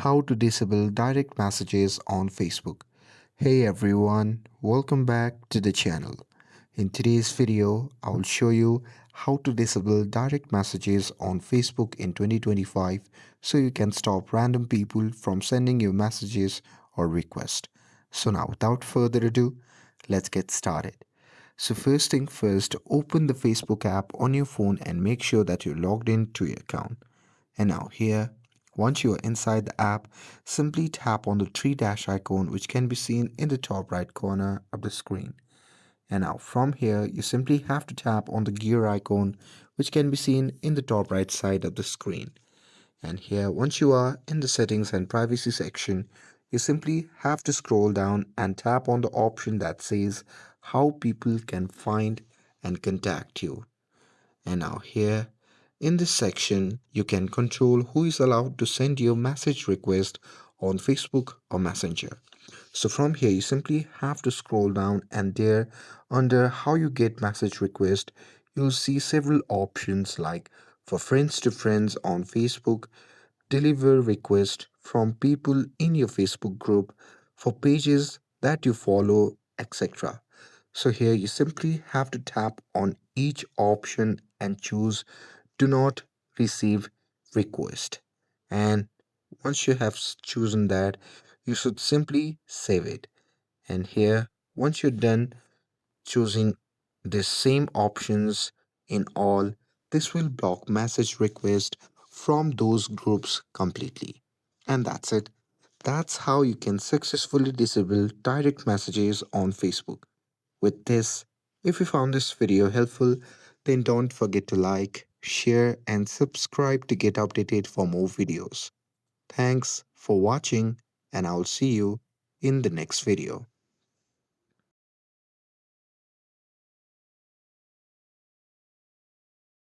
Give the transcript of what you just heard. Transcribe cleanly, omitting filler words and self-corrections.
How to disable direct messages on Facebook. Hey everyone, welcome back to the channel. In today's video, I will show you how to disable direct messages on Facebook in 2025 so you can stop random people from sending you messages or requests. So now without further ado, let's get started. So first thing first, open the Facebook app on your phone and make sure that you're logged in to your account. And now here, once you are inside the app, simply tap on the three dash icon which can be seen in the top right corner of the screen. And now from here, you simply have to tap on the gear icon which can be seen in the top right side of the screen. And here, once you are in the settings and privacy section, you simply have to scroll down and tap on the option that says how people can find and contact you. And now here in this section, you can control who is allowed to send you a message request on Facebook or Messenger. So from here, you simply have to scroll down and there under how you get message request, you'll see several options like for friends to friends on Facebook, deliver request from people in your Facebook group, for pages that you follow, etc. So here you simply have to tap on each option and choose do not receive request. And once you have chosen that, you should simply save it. And here, once you're done choosing the same options in all, this will block message request from those groups completely. And that's it. That's how you can successfully disable direct messages on Facebook. With this, if you found this video helpful, then don't forget to like, share, and subscribe to get updated for more videos. Thanks for watching, and I'll see you in the next video.